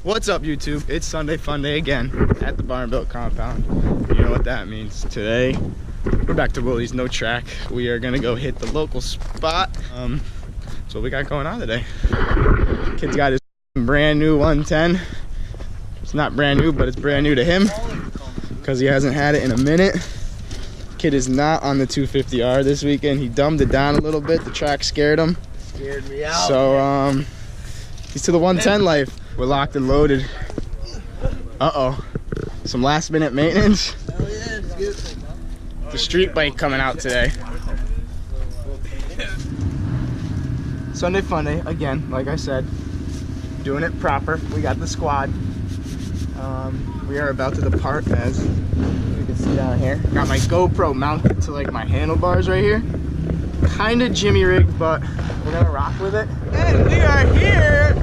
What's up, YouTube? It's Sunday Funday again at the Barn Built compound. You know what that means. Today, we're back to Willie's, no track. We are gonna go hit the local spot. That's what we got going on today. Kid's got his brand new 110. It's not brand new, but it's brand new to him because he hasn't had it in a minute. Kid is not on the 250R this weekend. He dumbed it down a little bit. The track scared him. Scared me out. So he's to the 110 life. We're locked and loaded. Uh-oh. Some last minute maintenance. Hell yeah, it's good. The street bike coming out today. Sunday Funday, again, like I said, doing it proper. We got the squad. We are about to depart, as you can see down here. Got my GoPro mounted to like my handlebars right here. Kind of jimmy rigged, but we're gonna rock with it. And we are here